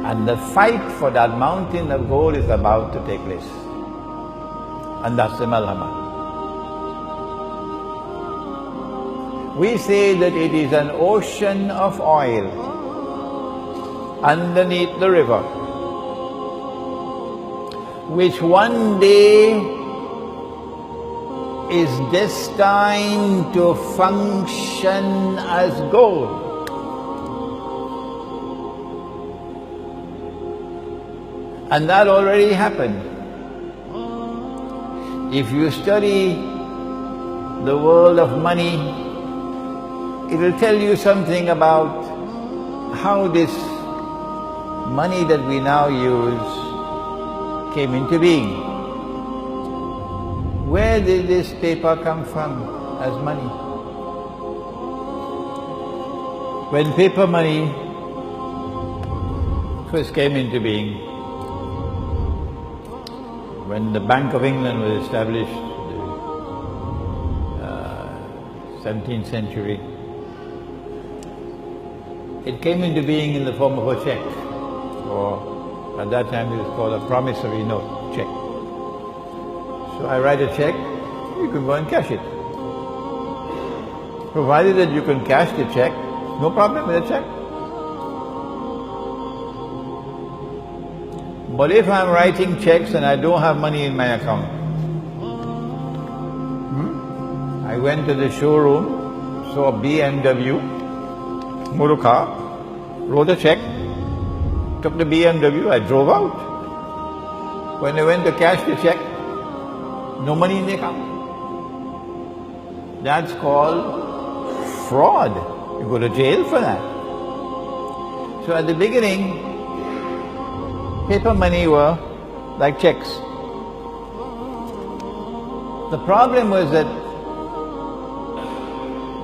And the fight for that mountain of gold is about to take place. And that's the malhama. We say that it is an ocean of oil underneath the river, which one day is destined to function as gold. And that already happened. If you study the world of money, it will tell you something about how this money that we now use came into being. Where did this paper come from as money? When paper money first came into being, when the Bank of England was established, the 17th century, it came into being in the form of a check, or at that time it was called a promissory note check. So I write a check, you can go and cash it. Provided that you can cash the check, no problem with the check. But if I'm writing checks and I don't have money in my account, I went to the showroom, saw a BMW, motor car, wrote a check, took the BMW, I drove out. When I went to cash the check, no money in the account. That's called fraud. You go to jail for that. So at the beginning, paper money were like checks. The problem was that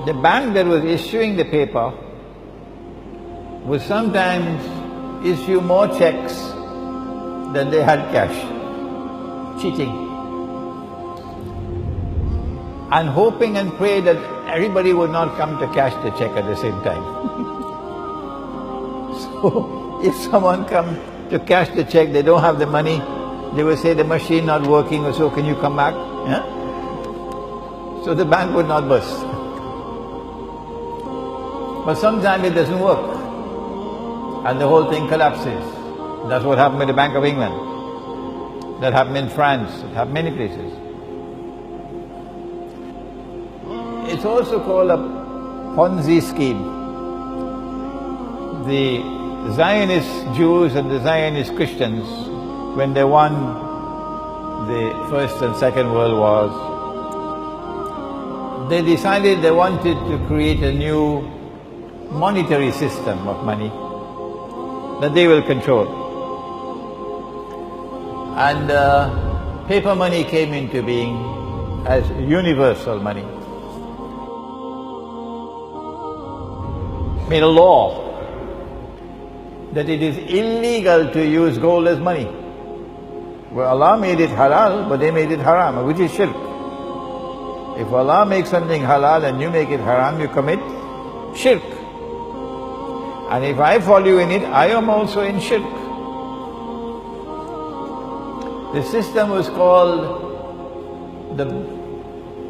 the bank that was issuing the paper would sometimes issue more checks than they had cash. Cheating. And hoping and pray that everybody would not come to cash the check at the same time. So if someone comes to cash the check, they don't have the money, they will say the machine not working or so, can you come back? Yeah? So the bank would not burst. But sometimes it doesn't work and the whole thing collapses. That's what happened with the Bank of England. That happened in France, it happened many places. It's also called a Ponzi scheme. The Zionist Jews and the Zionist Christians, when they won the First and Second World Wars, they decided they wanted to create a new monetary system of money that they will control. And paper money came into being as universal money. Made a law that it is illegal to use gold as money. Well, Allah made it halal, but they made it haram, which is shirk. If Allah makes something halal and you make it haram, you commit shirk. And if I follow you in it, I am also in shirk. The system was called the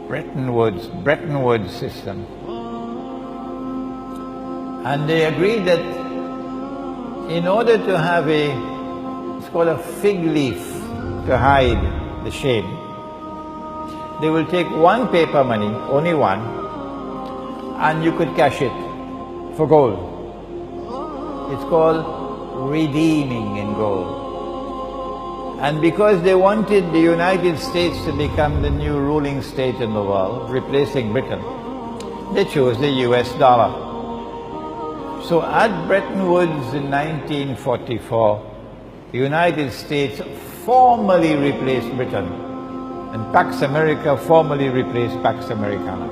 Bretton Woods system. And they agreed that in order to have it's called a fig leaf to hide the shame, they will take one paper money, only one, and you could cash it for gold. It's called redeeming in gold. And because they wanted the United States to become the new ruling state in the world, replacing Britain, they chose the US dollar. So at Bretton Woods in 1944, the United States formally replaced Britain, and Pax America formally replaced Pax Americana.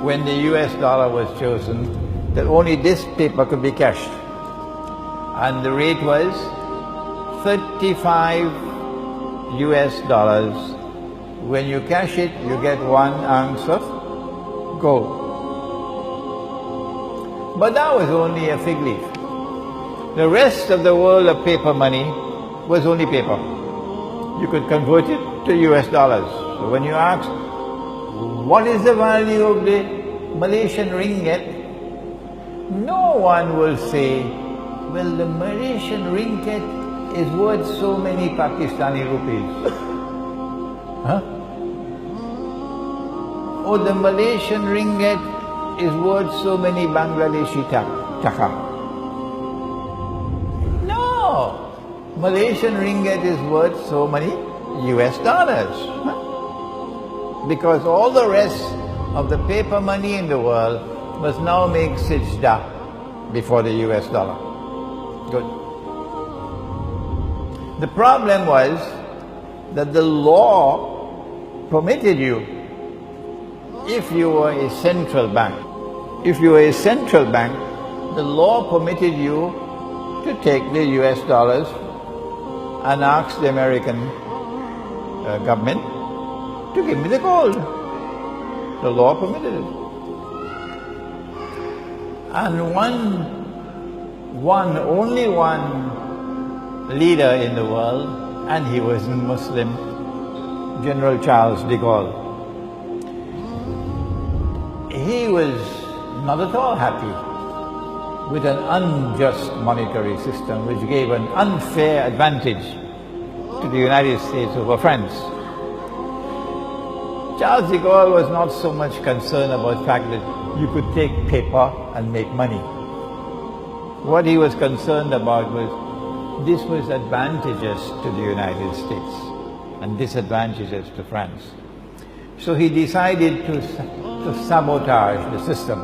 When the US dollar was chosen, that only this paper could be cashed. And the rate was 35 US dollars. When you cash it, you get 1 ounce of gold. But that was only a fig leaf. The rest of the world of paper money was only paper. You could convert it to US dollars. So when you ask, what is the value of the Malaysian ringgit? No one will say, well, the Malaysian ringgit is worth so many Pakistani rupees. Huh? Or the Malaysian ringgit is worth so many Bangladeshi taka. No! Malaysian ringgit is worth so many US dollars. Huh? Because all the rest of the paper money in the world must now make sijda before the US dollar. Good. The problem was that the law permitted you, if you were a central bank, the law permitted you to take the US dollars and ask the American government to give me the gold. The law permitted it. And only one leader in the world, and he was Muslim, General Charles de Gaulle. He was not at all happy with an unjust monetary system which gave an unfair advantage to the United States over France. Charles de Gaulle was not so much concerned about the fact that you could take paper and make money. What he was concerned about was this was advantageous to the United States and disadvantageous to France. So he decided to sabotage the system.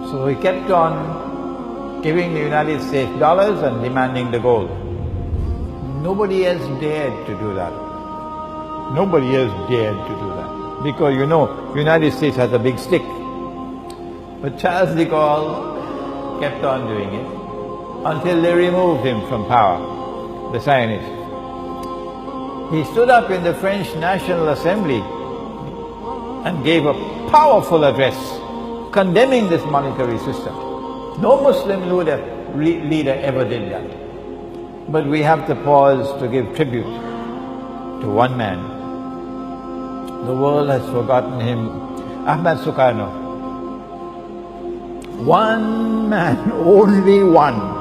So he kept on giving the United States dollars and demanding the gold. Nobody else dared to do that. Nobody else dared to do that. Because the United States has a big stick. But Charles de Gaulle kept on doing it until they removed him from power, the Zionists. He stood up in the French National Assembly and gave a powerful address condemning this monetary system. No Muslim leader ever did that. But we have to pause to give tribute to one man. The world has forgotten him, Ahmad Soekarno. One man, only one,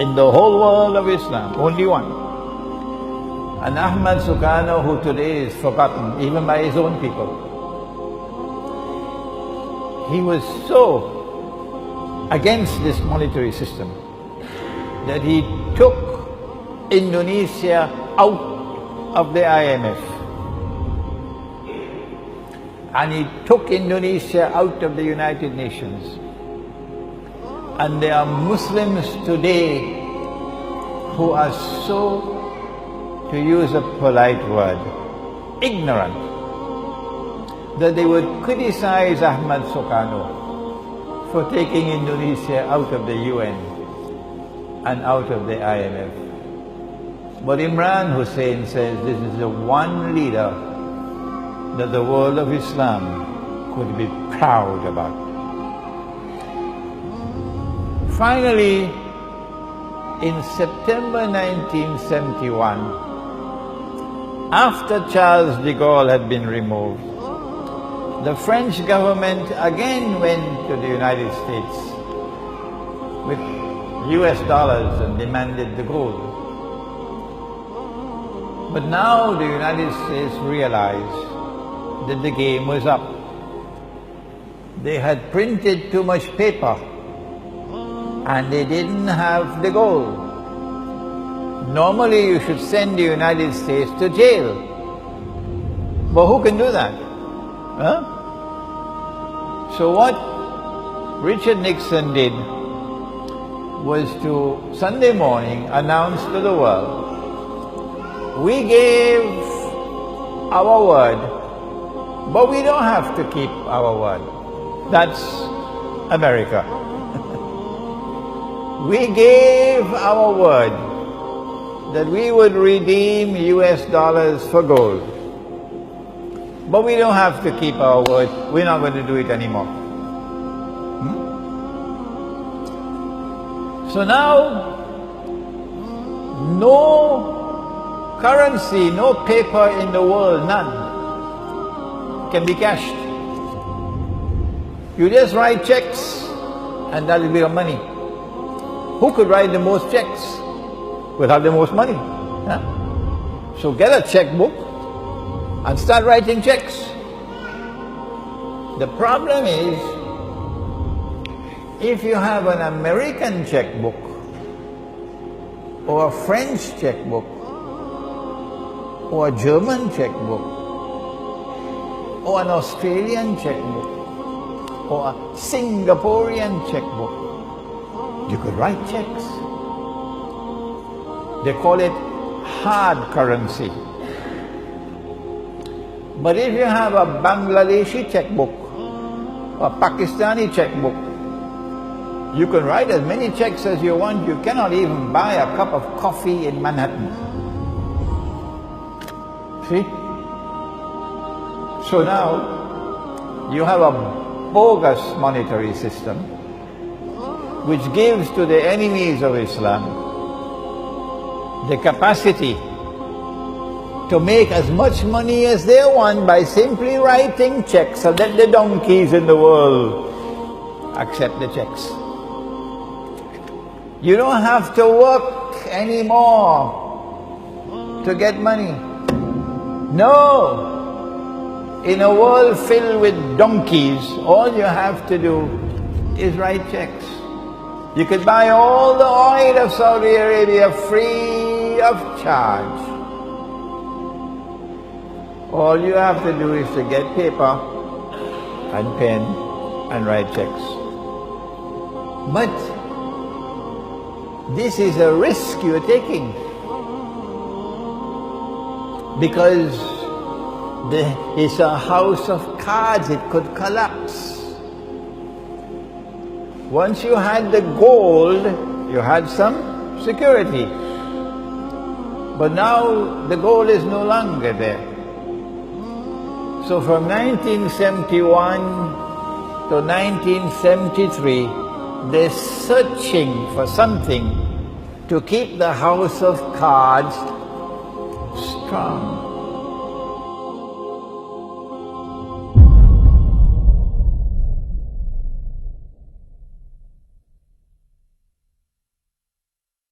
in the whole world of Islam, only one. And Ahmad Soekarno, who today is forgotten even by his own people. He was so against this monetary system that he took Indonesia out of the IMF. And he took Indonesia out of the United Nations. And there are Muslims today who are so, to use a polite word, ignorant, that they would criticize Ahmad Soekarno for taking Indonesia out of the UN and out of the IMF. But Imran Hosein says this is the one leader that the world of Islam could be proud about. Finally, in September 1971, after Charles de Gaulle had been removed, the French government again went to the United States with US dollars and demanded the gold. But now the United States realized that the game was up. They had printed too much paper and they didn't have the gold. Normally you should send the United States to jail. But who can do that? Huh? So what Richard Nixon did was to, Sunday morning, announce to the world, we gave our word, but we don't have to keep our word. That's America. We gave our word that we would redeem US dollars for gold. But we don't have to keep our word. We're not going to do it anymore. So now, no currency, no paper in the world, none, can be cashed. You just write checks and that will be your money. Who could write the most checks will have the most money. Huh? So get a checkbook and start writing checks. The problem is, if you have an American checkbook or a French checkbook or a German checkbook or an Australian checkbook or a Singaporean checkbook, you could write checks. They call it hard currency. But if you have a Bangladeshi checkbook or a Pakistani checkbook, you can write as many checks as you want. You cannot even buy a cup of coffee in Manhattan. See? So now, you have a bogus monetary system which gives to the enemies of Islam the capacity to make as much money as they want by simply writing checks so that the donkeys in the world accept the checks. You don't have to work anymore to get money. No! In a world filled with donkeys, all you have to do is write checks. You could buy all the oil of Saudi Arabia free of charge. All you have to do is to get paper and pen and write checks. But this is a risk you're taking, because it's a house of cards. It could collapse. Once you had the gold, you had some security. But now the gold is no longer there. So from 1971 to 1973, they're searching for something to keep the house of cards strong.